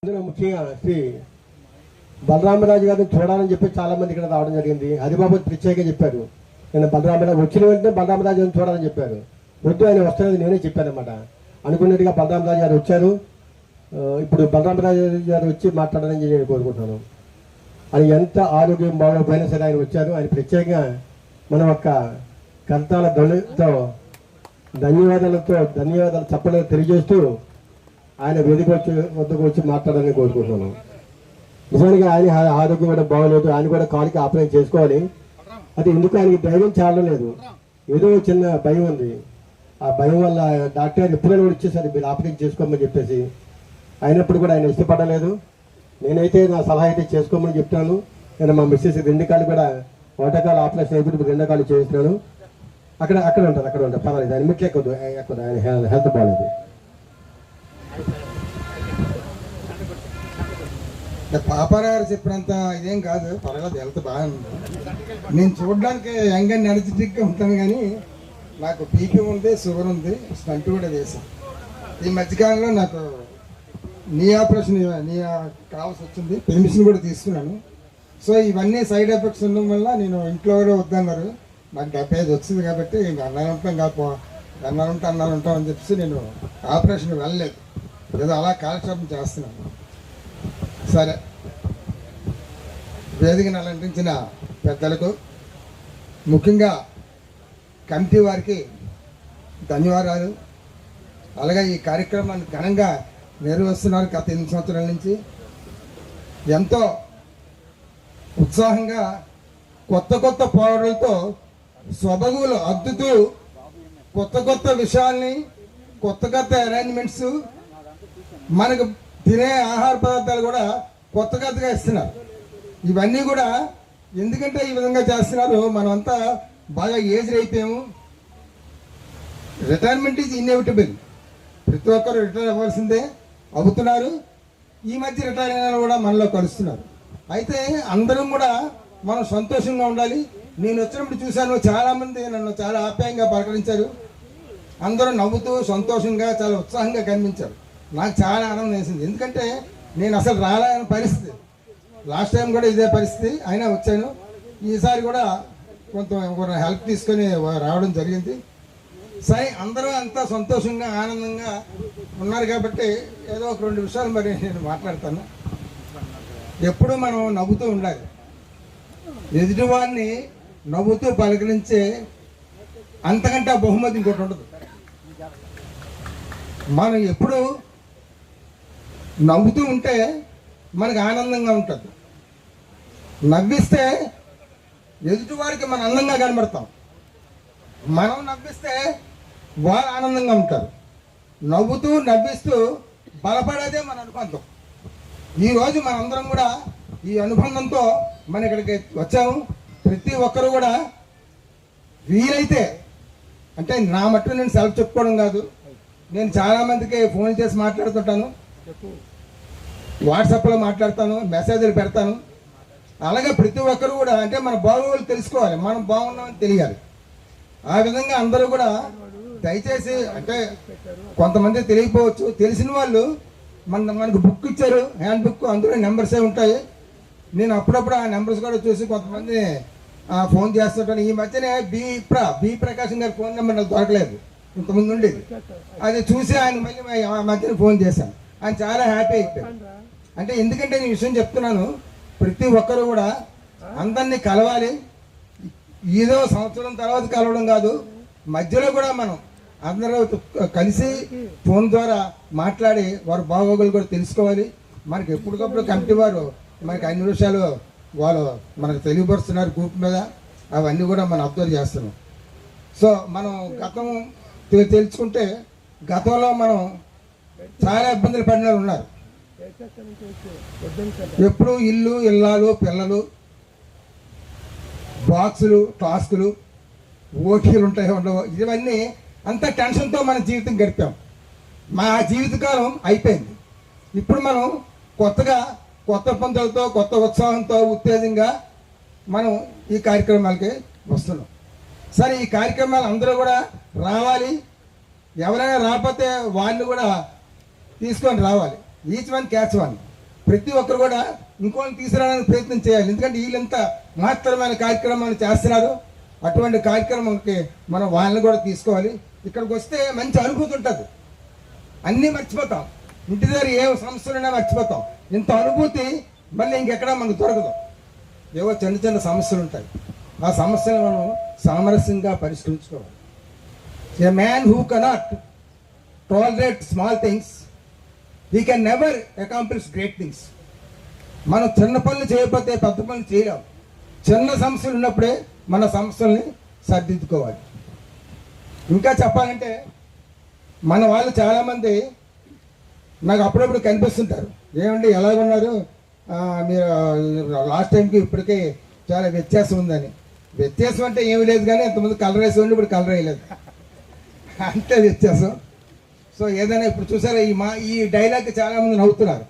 అందులో ముఖ్యంగా శ్రీ బలరామరాజు గారిని చూడాలని చెప్పి చాలా మంది ఇక్కడ రావడం జరిగింది. హరిబాబు ప్రత్యేకంగా చెప్పారు, నేను బలరామరాజు వచ్చిన వెంటనే బలరామరాజు గారిని చూడాలని చెప్పారు. వద్దు ఆయన వస్తున్నది నేనే చెప్పాను అనమాట. అనుకున్నట్టుగా బలరామరాజు గారు వచ్చారు. ఇప్పుడు బలరామరాజు గారు వచ్చి మాట్లాడాలని నేను కోరుకుంటున్నాను. ఆయన ఎంత ఆరోగ్యం బాగోపోయినా సరే ఆయన వచ్చారు. ఆయన ప్రత్యేకంగా మన యొక్క కర్తాల ధ్వనితో ధన్యవాదాలు చెప్పలేదు తెలియజేస్తూ ఆయన వేదిక వద్దకు వచ్చి మాట్లాడాలని కోరుకుంటున్నాను. నిజానికి ఆయన ఆరోగ్యం కూడా బాగోలేదు. ఆయన కూడా కాలుకి ఆపరేషన్ చేసుకోవాలి. అది ఎందుకు ఆయనకి ధైర్యం చాలడం లేదు, ఏదో చిన్న భయం ఉంది. ఆ భయం వల్ల డాక్టర్ ఎప్పుడైనా కూడా ఇచ్చేసారు మీరు ఆపరేషన్ చేసుకోమని చెప్పేసి. అయినప్పుడు కూడా ఆయన ఇష్టపడలేదు. నేనైతే నా సలహా అయితే చేసుకోమని చెప్తాను. నేను మా మిస్సెస్ 2 కాళ్ళు కూడా ఒకటకాలు ఆపరేషన్ అయిపోయి 2 కాళ్ళు చేస్తున్నాను. అక్కడ ఉంటారు పర్వాలేదు. ఆయన మిట్లు ఎక్కదు ఆయన హెల్త్ బాగాలేదు. పాపారావు చెప్పినంత ఇదేం కాదు, పర్వాలేదు, హెల్త్ బాగుంది. నేను చూడడానికి యంగ్ అండ్ ఎనర్జెటిక్గా ఉంటాను, కానీ నాకు బీపీ ఉంది, షుగర్ ఉంది, స్టంట్ కూడా వేసాను. ఈ మధ్యకాలంలో నాకు నీ ఆపరేషన్ కావాల్సి వచ్చింది, పెర్మిషన్ కూడా తీసుకున్నాను. సో ఇవన్నీ సైడ్ ఎఫెక్ట్స్ ఉండడం వల్ల నేను ఇంట్లో కూడా వద్దన్నారు. నాకు 75 వచ్చింది కాబట్టి ఇంకా అన్నాలు ఉంటాం అని చెప్పేసి నేను ఆపరేషన్ వెళ్ళలేదు. ఏదో అలా కాలక్షేపం చేస్తున్నాను. సరే, వేదికను అలంకరించిన పెద్దలకు, ముఖ్యంగా కమిటీ వారికి ధన్యవాదాలు. అలాగే ఈ కార్యక్రమాన్ని ఘనంగా నిర్వహిస్తున్నారు. గత 8 సంవత్సరాల నుంచి ఎంతో ఉత్సాహంగా కొత్త పోరాటాలతో స్వభగులు అద్దుతూ కొత్త విషయాల్ని కొత్త అరేంజ్మెంట్స్, మనకు తినే ఆహార పదార్థాలు కూడా కొత్తగా ఇస్తున్నారు. ఇవన్నీ కూడా ఎందుకంటే ఈ విధంగా చేస్తున్నారు, మనమంతా బాగా ఏజ్డ్ అయిపోయాము. Retirement is inevitable. ప్రతి ఒక్కరు రిటైర్ అవ్వాల్సిందే, అవుతున్నారు. ఈ మధ్య రిటైర్ అయిన కూడా మనలో కలుస్తున్నారు. అయితే అందరం కూడా మనం సంతోషంగా ఉండాలి. నేను వచ్చినప్పుడు చూశాను, చాలామంది నన్ను చాలా ఆప్యాయంగా పలకరించారు. అందరూ నవ్వుతూ సంతోషంగా చాలా ఉత్సాహంగా కనిపించారు. నాకు చాలా ఆనందం వేసింది. ఎందుకంటే నేను అసలు రాలేని పరిస్థితి, లాస్ట్ టైం కూడా ఇదే పరిస్థితి, అయినా వచ్చాను. ఈసారి కూడా కొంత హెల్ప్ తీసుకొని రావడం జరిగింది. సరే, అందరూ అంతా సంతోషంగా ఆనందంగా ఉన్నారు కాబట్టి ఏదో ఒక 2 విషయాలు మరి నేను మాట్లాడతాను. ఎప్పుడూ మనం నవ్వుతూ ఉండాలి. ఎదుటివాడిని నవ్వుతూ పలకరించే అంతకంటే ఆ బహుమతి ఇంకోటి ఉండదు. మనం ఎప్పుడు నవ్వుతూ ఉంటే మనకు ఆనందంగా ఉంటుంది. నవ్విస్తే ఎదుటివారికి మనం అందంగా కనబడతాం. మనం నవ్విస్తే వారు ఆనందంగా ఉంటారు. నవ్వుతూ నవ్విస్తూ బలపడేదే మన అనుబంధం. ఈరోజు మనందరం కూడా ఈ అనుబంధంతో మన ఇక్కడికి వచ్చాము. ప్రతి ఒక్కరు కూడా వీలైతే, అంటే నా మట్టు నేను సెల్ఫ్ చెప్పుకోవడం కాదు, నేను చాలామందికి ఫోన్ చేసి మాట్లాడుతుంటాను, వాట్సాప్లో మాట్లాడతాను, మెసేజ్లు పెడతాను. అలాగే ప్రతి ఒక్కరు కూడా అంటే మన బాగోగులు తెలుసుకోవాలి, మనం బాగున్నామని తెలియాలి. ఆ విధంగా అందరూ కూడా దయచేసి, అంటే కొంతమంది తెలియకపోవచ్చు, తెలిసిన వాళ్ళు మనకు బుక్ ఇచ్చారు, హ్యాండ్ బుక్, అందులో నెంబర్సే ఉంటాయి. నేను అప్పుడప్పుడు ఆ నెంబర్స్ కూడా చూసి కొంతమంది ఫోన్ చేస్తుంటాను. ఈ మధ్యనే బి ప్రకాశం గారి ఫోన్ నెంబర్ నాకు దొరకలేదు, ఇంతకుముందు ఉండేది. అది చూసి ఆయన మళ్ళీ ఆ మధ్యన ఫోన్ చేశాను. ఆయన చాలా హ్యాపీ అయిపోయారు. అంటే ఎందుకంటే నేను విషయం చెప్తున్నాను, ప్రతి ఒక్కరు కూడా అందరినీ కలవాలి. ఏదో సంవత్సరం తర్వాత కలవడం కాదు, మధ్యలో కూడా మనం అందరూ కలిసి ఫోన్ ద్వారా మాట్లాడి వారి బాగోగులు కూడా తెలుసుకోవాలి. మనకి ఎప్పటికప్పుడు కమిటీ వారు మనకి అన్ని విషయాలు వాళ్ళు మనకు తెలియపరుస్తున్నారు గ్రూప్ మీద, అవన్నీ కూడా మనం అబ్జర్వ్ చేస్తున్నాం. సో మనం గతం తెలుసుకుంటే గతంలో మనం చాలా ఇబ్బందులు పడిన వాళ్ళు ఉన్నారు. ఎప్పుడు ఇల్లాలు పిల్లలు, బాక్సులు, టాస్కులు, ఓటీలు ఉంటాయి ఉండవు, ఇవన్నీ అంత టెన్షన్తో మన జీవితం గడిపాం. మా జీవితకాలం అయిపోయింది. ఇప్పుడు మనం కొత్త పంతులతో, కొత్త ఉత్సాహంతో, ఉత్తేజంగా మనం ఈ కార్యక్రమాలకి వస్తున్నాం. సరే, ఈ కార్యక్రమాలు అందరూ కూడా రావాలి. ఎవరైనా రాకపోతే వాళ్ళు కూడా తీసుకొని రావాలి. Each one catch one. ప్రతి ఒక్కరు కూడా ఇంకోళ్ళని తీసుకురావడానికి ప్రయత్నం చేయాలి. ఎందుకంటే వీళ్ళంతా మహత్తరమైన కార్యక్రమాన్ని చేస్తున్నారు. అటువంటి కార్యక్రమంకి మనం వాళ్ళని కూడా తీసుకోవాలి. ఇక్కడికి వస్తే మంచి అనుభూతి ఉంటుంది. అన్నీ మర్చిపోతాం, ఇంటి దగ్గర ఏ సమస్యలున్నా మర్చిపోతాం. ఇంత అనుభూతి మళ్ళీ ఇంకెక్కడ మనకు దొరకదు. ఏవో చిన్న చిన్న సమస్యలు ఉంటాయి, ఆ సమస్యలు మనం సామరస్యంగా పరిష్కరించుకోవాలి. ఏ man who cannot tolerate small things, he can never accomplish great things. మనం చిన్న పనులు చేయకపోతే పెద్ద పనులు చేయలేం. చిన్న సమస్యలు ఉన్నప్పుడే మన సమస్యల్ని సర్దిద్దుకోవాలి. ఇంకా చెప్పాలంటే మన వాళ్ళు చాలామంది నాకు అప్పుడప్పుడు కనిపిస్తుంటారు. ఏమండి ఎలాగున్నారు మీరు, లాస్ట్ టైంకి ఇప్పటికే చాలా వ్యత్యాసం ఉందని. వ్యత్యాసం అంటే ఏమీ లేదు, కానీ ఇంతకుముందు కలర్ వేసి ఉండి ఇప్పుడు కలర్ వేయలేదు, అంతే వ్యత్యాసం. సో ఏదైనా ఇప్పుడు చూసారా ఈ డైలాగ్ చాలామంది నవ్వుతున్నారు.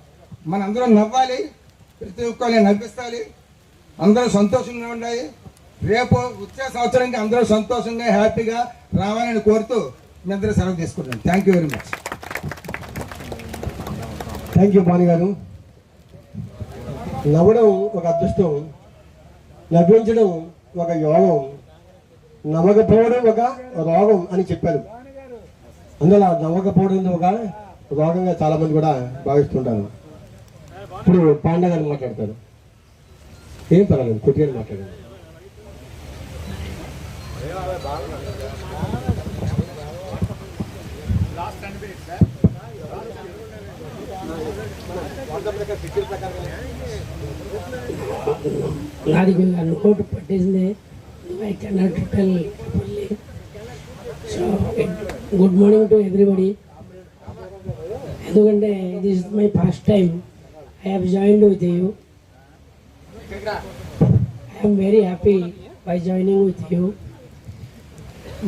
మనందరం నవ్వాలి, ప్రతి ఒక్కరిని నవ్విస్తాలి, అందరూ సంతోషంగా ఉండాలి. రేపు వచ్చే సంవత్సరానికి అందరూ సంతోషంగా హ్యాపీగా రావాలని కోరుతూ మీ అందరూ సెలవు తీసుకుంటాను. Thank you very much. Thank you Bhanu గారు. నవ్వడం ఒక అదృష్టం, నవ్వించడం ఒక యోగం, నవ్వకపోవడం ఒక రోగం అని చెప్పారు. అందువల్ల నవ్వకపోవడం ఒక రోగంగా చాలా మంది కూడా భావిస్తుంటారు. ఇప్పుడు పాండా గారు మాట్లాడతారు. ఏం పర్వాలేదు, కొద్దిగా మాట్లాడండి. నాది అనుకోటు పట్టేసింది. I cannot tell fully. So good morning to everybody. ఎందుకంటే this is my first time I have joined with you. I am very happy by joining with you.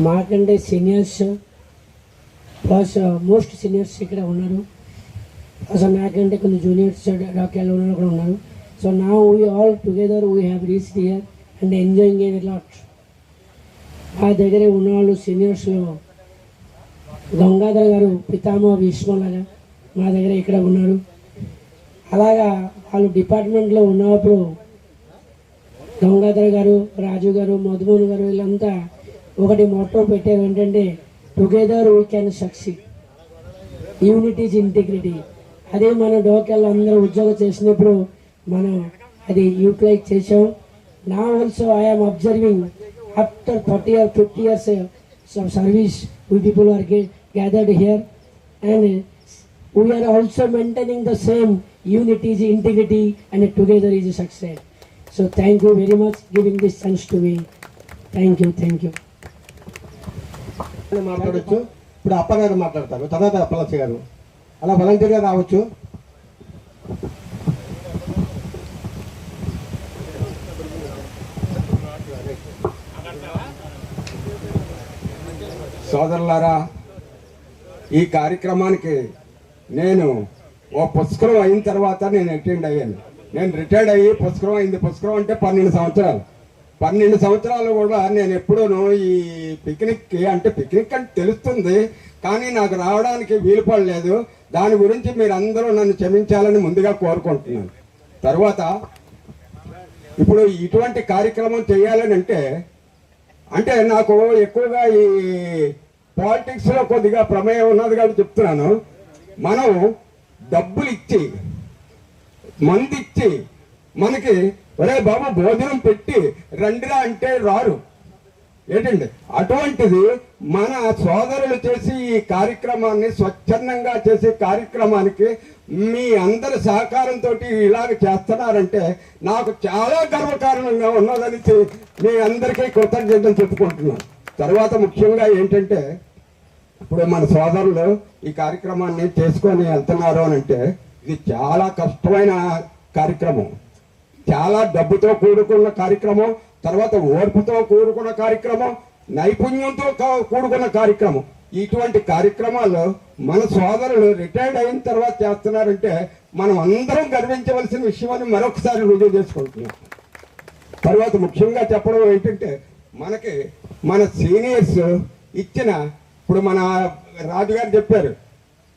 మాకంటే సీనియర్స్ ప్లస్ మోస్ట్ సీనియర్స్ ఇక్కడ ఉన్నారు. అసలు నాకంటే కొన్ని juniors డాక్టర్లు కూడా ఉన్నారు. సో నా we all together we have reached here and enjoying a lot. మా దగ్గర ఉన్నవాళ్ళు సీనియర్స్లో గంగాధర్ గారు పితామహ భీష్మలాగా మా దగ్గర ఇక్కడ ఉన్నారు. అలాగా వాళ్ళు డిపార్ట్మెంట్లో ఉన్నప్పుడు గంగాధర్ గారు, రాజు గారు, మధుమోహన్ గారు వీళ్ళంతా ఒకటి మోటో పెట్టారు, ఏంటంటే together we can succeed, unity is integrity. అదే మన డోకెళ్ళు అందరూ ఉద్యోగం చేసినప్పుడు మనం అది యూటిలైజ్ చేసాం. నా also I'm observing after 40 or 50 years of service, we people are gathered here and we are also maintaining the same unity is integrity and together is success. So thank you very much giving this chance to me. Thank you. మాట్లాడచ్చు. ఇప్పుడు అప్పగారు మాట్లాడతారు, తర్వాత అప్పలచ్చ గారు. అలా వాలంటీర్గా రావచ్చు. సోదరులారా, ఈ కార్యక్రమానికి నేను పుష్కరం అయిన తర్వాత నేను అటెండ్ అయ్యాను. నేను రిటైర్డ్ అయ్యి పుష్కరం అయింది. పుష్కరం అంటే 12 సంవత్సరాలు. 12 సంవత్సరాలు కూడా నేను ఎప్పుడూను ఈ పిక్నిక్ అంటే తెలుస్తుంది, కానీ నాకు రావడానికి వీలు పడలేదు. దాని గురించి మీరందరూ నన్ను క్షమించాలని ముందుగా కోరుకుంటున్నాను. తర్వాత ఇప్పుడు ఇటువంటి కార్యక్రమం చేయాలని అంటే నాకు ఎక్కువగా ఈ పాలిటిక్స్లో కొద్దిగా ప్రమేయం ఉన్నది కాబట్టి చెప్తున్నాను. మనం డబ్బులు ఇచ్చి మంది ఇచ్చి మనకి ఒరే బాబు భోజనం పెట్టి రండిరా అంటే రారు ఏంటండి. అటువంటిది మన సోదరులు చేసి ఈ కార్యక్రమాన్ని స్వచ్ఛందంగా చేసే కార్యక్రమానికి మీ అందరి సహకారంతో ఇలాగ చేస్తున్నారంటే నాకు చాలా గర్వకారణంగా ఉన్నదని మీ అందరికీ కృతజ్ఞతలు చెప్పుకుంటున్నాను. తర్వాత ముఖ్యంగా ఏంటంటే ఇప్పుడు మన సోదరులు ఈ కార్యక్రమాన్ని చేసుకొని వెళ్తున్నారు అని అంటే ఇది చాలా కష్టమైన కార్యక్రమం, చాలా డబ్బుతో కూడుకున్న కార్యక్రమం, తర్వాత ఓర్పుతో కూడుకున్న కార్యక్రమం, నైపుణ్యంతో కూడుకున్న కార్యక్రమం. ఇటువంటి కార్యక్రమాలు మన సోదరులు రిటైర్డ్ అయిన తర్వాత చేస్తున్నారంటే మనం అందరం గర్వించవలసిన విషయం అని మరొకసారి రుజువు చేసుకుంటున్నాం. తర్వాత ముఖ్యంగా చెప్పడం ఏంటంటే మనకి మన సీనియర్స్ ఇచ్చిన, ఇప్పుడు మన రాజుగారు చెప్పారు,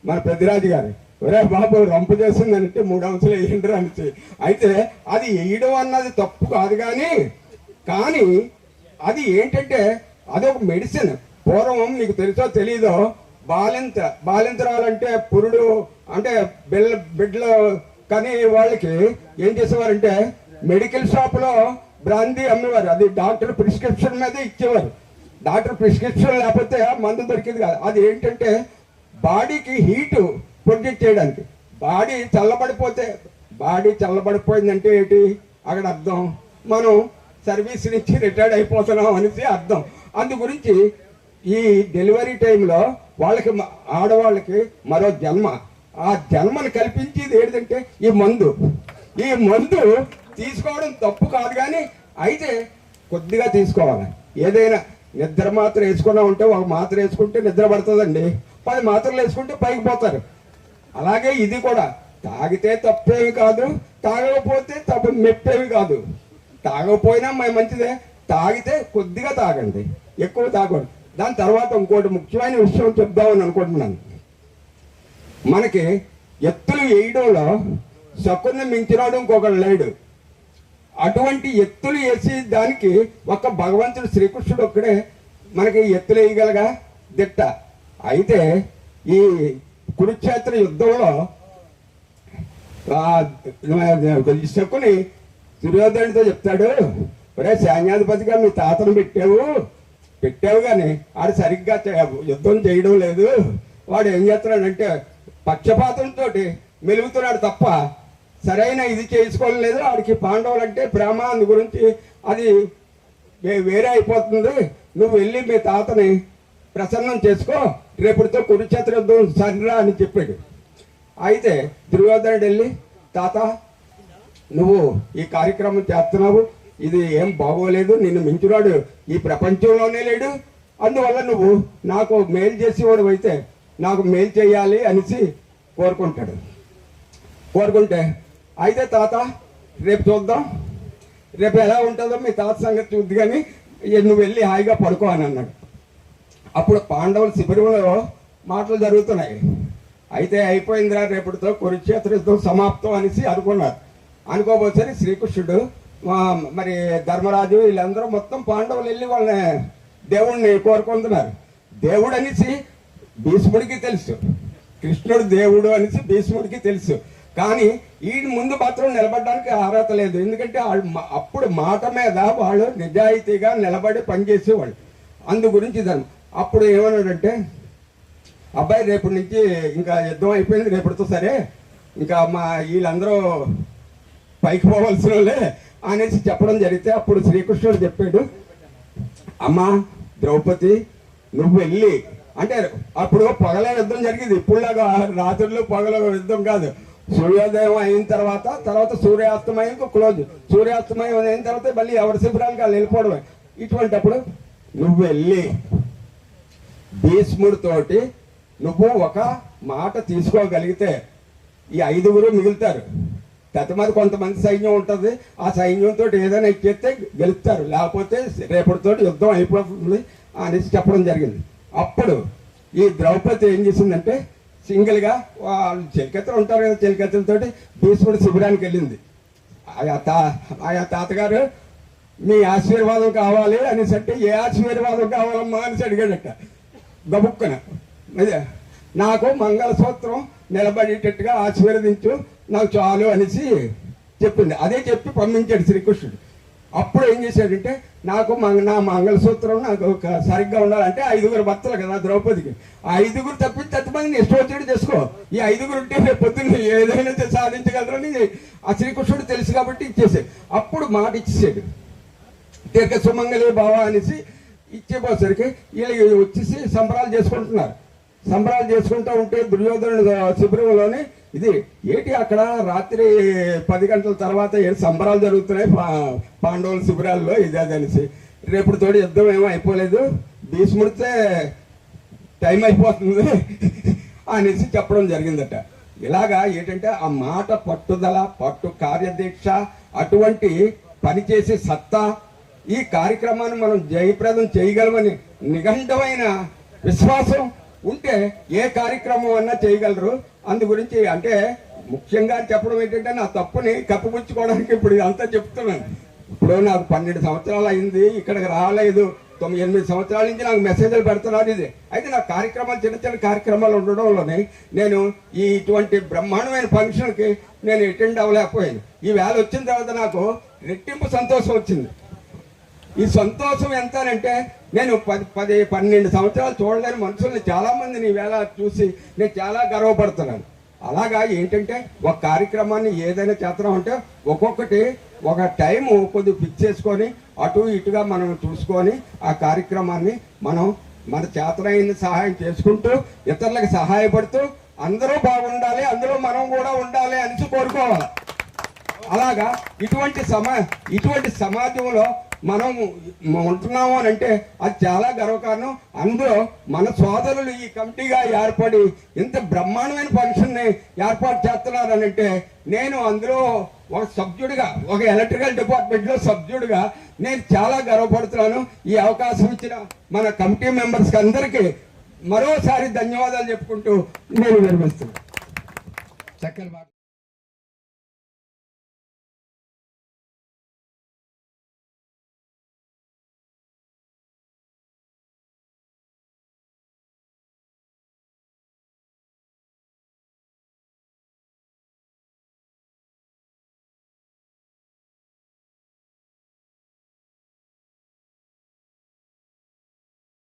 మన పెద్దిరాజు గారు ఒరే బాబు రంపు చేసిందంటే 3 అంశాలు వేయండి అని. అయితే అది వేయడం అన్నది తప్పు కాదు, కానీ అది ఏంటంటే అదొక మెడిసిన్. పూర్వం మీకు తెలుసో తెలీదో బాలింతరాలంటే పురుడు అంటే బిడ్డలు కానీ వాళ్ళకి ఏం చేసేవారంటే మెడికల్ షాప్లో బ్రాందీ అమ్మేవారు. అది డాక్టర్ ప్రిస్క్రిప్షన్ మీద ఇచ్చేవారు. డాక్టర్ ప్రిస్క్రిప్షన్ లేకపోతే మందు దొరికేది కాదు. అది ఏంటంటే బాడీకి హీటు ప్రొడ్యూస్ చేయడానికి. బాడీ చల్లబడిపోయిందంటే ఏంటి అక్కడ అర్థం, మనం సర్వీస్ నుంచి రిటైర్డ్ అయిపోతున్నాం అనేసి అర్థం. అందు గురించి ఈ డెలివరీ టైంలో వాళ్ళకి ఆడవాళ్ళకి మరో జన్మ, ఆ జన్మను కల్పించేది ఏంటంటే ఈ మందు తీసుకోవడం తప్పు కాదు, కానీ అయితే కొద్దిగా తీసుకోవాలి. ఏదైనా నిద్ర మాత్రం వేసుకున్నా ఉంటే ఒక మాత్ర వేసుకుంటే నిద్ర పడుతుందండి, 10 మాత్రలు వేసుకుంటే పైకి పోతారు. అలాగే ఇది కూడా తాగితే తప్పేమి కాదు, తాగకపోతే మెప్పేమి కాదు. తాగకపోయినా మంచిదే, తాగితే కొద్దిగా తాగండి, ఎక్కువ తాగండి. దాని తర్వాత ఇంకోటి ముఖ్యమైన విషయం చెప్దామని అనుకుంటున్నాను. మనకి ఎత్తులు వేయడంలో శకుని మించినాడు ఇంకొకడు లేడు. అటువంటి ఎత్తులు వేసి దానికి ఒక భగవంతుడు శ్రీకృష్ణుడు ఒక్కడే మనకి ఎత్తులు వేయగలగా దిట్ట. అయితే ఈ కురుక్షేత్ర యుద్ధంలో శకుని దుర్యోధనుడితో చెప్తాడు, ఒరే సైన్యాధిపతిగా మీ తాతను పెట్టావు కానీ ఆడు సరిగ్గా యుద్ధం చేయడం లేదు. వాడు ఏం చేస్తున్నాడంటే పక్షపాతంతో మెలుగుతున్నాడు తప్ప సరైన ఇది చేసుకోవడం లేదు. ఆడికి పాండవులంటే ప్రేమ, అందు గురించి అది వేరే అయిపోతుంది. నువ్వు వెళ్ళి మీ తాతని ప్రసన్నం చేసుకో, రేపుడితో కురుక్షేత్ర యుద్ధం సరిరా అని చెప్పాడు. అయితే దుర్యోధనుడు వెళ్ళి, తాత నువ్వు ఈ కార్యక్రమం చేస్తున్నావు, ఇది ఏం బాగోలేదు, నిన్ను మించురాడు ఈ ప్రపంచంలోనే లేడు, అందువల్ల నువ్వు నాకు మేలు చేసేవాడు అయితే నాకు మేలు చేయాలి అనేసి కోరుకుంటే అయితే తాత రేపు చూద్దాం, రేపు ఎలా ఉంటుందో మీ తాత సంగతి చూద్ది, కానీ నువ్వు వెళ్ళి హాయిగా పడుకో అని అన్నాడు. అప్పుడు పాండవుల శిబిరంలో మాటలు జరుగుతున్నాయి. అయితే అయిపోయిందిరా, రేపటితో కురుక్షేత్ర యుద్ధం సమాప్తం అనేసి అనుకోబోసరి శ్రీకృష్ణుడు మరి ధర్మరాజు వీళ్ళందరూ మొత్తం పాండవులు వెళ్ళి వాళ్ళని దేవుణ్ణి కోరుకుంటున్నారు. దేవుడు అనేసి భీష్ముడికి తెలుసు, కృష్ణుడు దేవుడు అనేసి భీష్ముడికి తెలుసు, కానీ ఈ ముందు మాత్రం నిలబడడానికి అర్హత లేదు. ఎందుకంటే అప్పుడు మాట మీద వాళ్ళు నిజాయితీగా నిలబడి పనిచేసేవాళ్ళు. అందు గురించి అప్పుడు ఏమన్నాడంటే, అబ్బాయి రేపటి నుంచి ఇంకా యుద్ధం అయిపోయింది, రేపటితో సరే ఇంకా వీళ్ళందరూ పైకి పోవలసిన వాళ్ళే అనేసి చెప్పడం జరిగితే అప్పుడు శ్రీకృష్ణుడు చెప్పాడు, అమ్మా ద్రౌపది నువ్వు వెళ్ళి, అంటే అప్పుడు పగలే యుద్ధం జరిగింది, ఇప్పుడులాగా రాత్రులు పగల యుద్ధం కాదు. సూర్యోదయం అయిన తర్వాత సూర్యాస్తమయం క్లోజ్, సూర్యాస్తమయం అయిన తర్వాత మళ్ళీ ఎవరి శిబిరానికి వాళ్ళు వెళ్ళిపోవడమే. ఇటువంటిప్పుడు నువ్వు వెళ్ళి భీష్ముడితోటి నువ్వు ఒక మాట తీసుకోగలిగితే ఈ 5గురు మిగులుతారు. తతమది కొంతమంది సైన్యం ఉంటుంది, ఆ సైన్యంతో ఏదైనా ఎక్కేస్తే గెలుస్తారు, లేకపోతే రేపటితో యుద్ధం అయిపోతుంది అనేసి చెప్పడం జరిగింది. అప్పుడు ఈ ద్రౌపది ఏం చేసిందంటే సింగిల్గా వాళ్ళు చెలికత్తలు ఉంటారు కదా, చెలికత్తలతోటి భీష్ముడి శిబిరానికి వెళ్ళింది. ఆయా తాతగారు మీ ఆశీర్వాదం కావాలి అనేసి అంటే, ఏ ఆశీర్వాదం కావాలమ్మా అనేసి అడిగాడట గబుక్కన. నాకు మంగళసూత్రం నిలబడేటట్టుగా ఆశీర్వదించు, నాకు చాలు అనేసి చెప్పింది. అదే చెప్పి పంపించాడు శ్రీకృష్ణుడు. అప్పుడు ఏం చేశాడంటే, నాకు నా మంగళసూత్రం నాకు సరిగ్గా ఉండాలంటే 5గురు భర్తలు కదా ద్రౌపదికి, ఆ 5గురు తప్పించి 10 మందిని ఇష్టం వచ్చినట్టు చేసుకో, ఈ 5గురు ఉంటే రేపు పొద్దున్న ఏదైనా సాధించగలరని ఆ శ్రీకృష్ణుడు తెలుసు కాబట్టి ఇచ్చేసాడు. అప్పుడు మాట ఇచ్చేసాడు, దీర్ఘ సుమంగళి బావ అనేసి ఇచ్చేపోసరికి వీళ్ళు వచ్చేసి సంబరాలు చేసుకుంటూ ఉంటే దుర్యోధనుడు శిబిరంలోనే ఇది ఏంటి అక్కడ రాత్రి 10 గంటల తర్వాత సంబరాలు జరుగుతున్నాయి పాండవుల శిబిరాల్లో, ఇది అది అనేసి. రేపటితోటి యుద్ధం ఏమో అయిపోలేదు, భీష్ముడితే టైం అయిపోతుంది అనేసి చెప్పడం జరిగిందట. ఇలాగా ఏంటంటే ఆ మాట పట్టుదల, కార్యదీక్ష, అటువంటి పనిచేసే సత్తా, ఈ కార్యక్రమాన్ని మనం జయప్రదం చేయగలమని నిఘంటమైన విశ్వాసం ఉంటే ఏ కార్యక్రమం అన్నా చేయగలరు. అందు గురించి అంటే ముఖ్యంగా చెప్పడం ఏంటంటే నా తప్పుని కప్పిపుచ్చుకోవడానికి ఇప్పుడు ఇదంతా చెప్తున్నాను. ఇప్పుడు నాకు 12 సంవత్సరాలు అయింది, ఇక్కడికి రాలేదు. 8 సంవత్సరాల నుంచి నాకు మెసేజ్లు పెడుతున్నారు. ఇది అయితే నా కార్యక్రమాలు చిన్న చిన్న కార్యక్రమాలు ఉండడంలోనే నేను ఇటువంటి బ్రహ్మాండమైన ఫంక్షన్కి నేను అటెండ్ అవ్వలేకపోయాను. ఈ వేళ వచ్చిన తర్వాత నాకు రెట్టింపు సంతోషం వచ్చింది. ఈ సంతోషం ఎంత అంటే నేను 12 సంవత్సరాలు చూడలేని మనుషుల్ని చాలామందిని ఈ వేళ చూసి నేను చాలా గర్వపడుతున్నాను. అలాగా ఏంటంటే ఒక కార్యక్రమాన్ని ఏదైనా చేస్తున్నాం అంటే ఒక్కొక్కటి ఒక టైము కొద్దిగా ఫిక్స్ చేసుకొని అటు ఇటుగా మనం చూసుకొని ఆ కార్యక్రమాన్ని మనం మన చేతనైన సహాయం చేసుకుంటూ ఇతరులకు సహాయపడుతూ అందరూ బాగుండాలి, అందులో మనం కూడా ఉండాలి అని కోరుకోవాలి. అలాగా ఇటువంటి సమాజంలో మనం ఉంటున్నాము అని అంటే అది చాలా గర్వకారణం. అందులో మన సోదరులు ఈ కమిటీగా ఏర్పడి ఇంత బ్రహ్మాండమైన ఫంక్షన్ని ఏర్పాటు చేస్తున్నారు అని అంటే నేను అందులో ఒక సభ్యుడిగా, ఒక ఎలక్ట్రికల్ డిపార్ట్మెంట్లో సభ్యుడిగా నేను చాలా గర్వపడుతున్నాను. ఈ అవకాశం ఇచ్చిన మన కమిటీ మెంబర్స్కి అందరికీ మరోసారి ధన్యవాదాలు చెప్పుకుంటూ నేను విరమిస్తున్నాను. చక్కని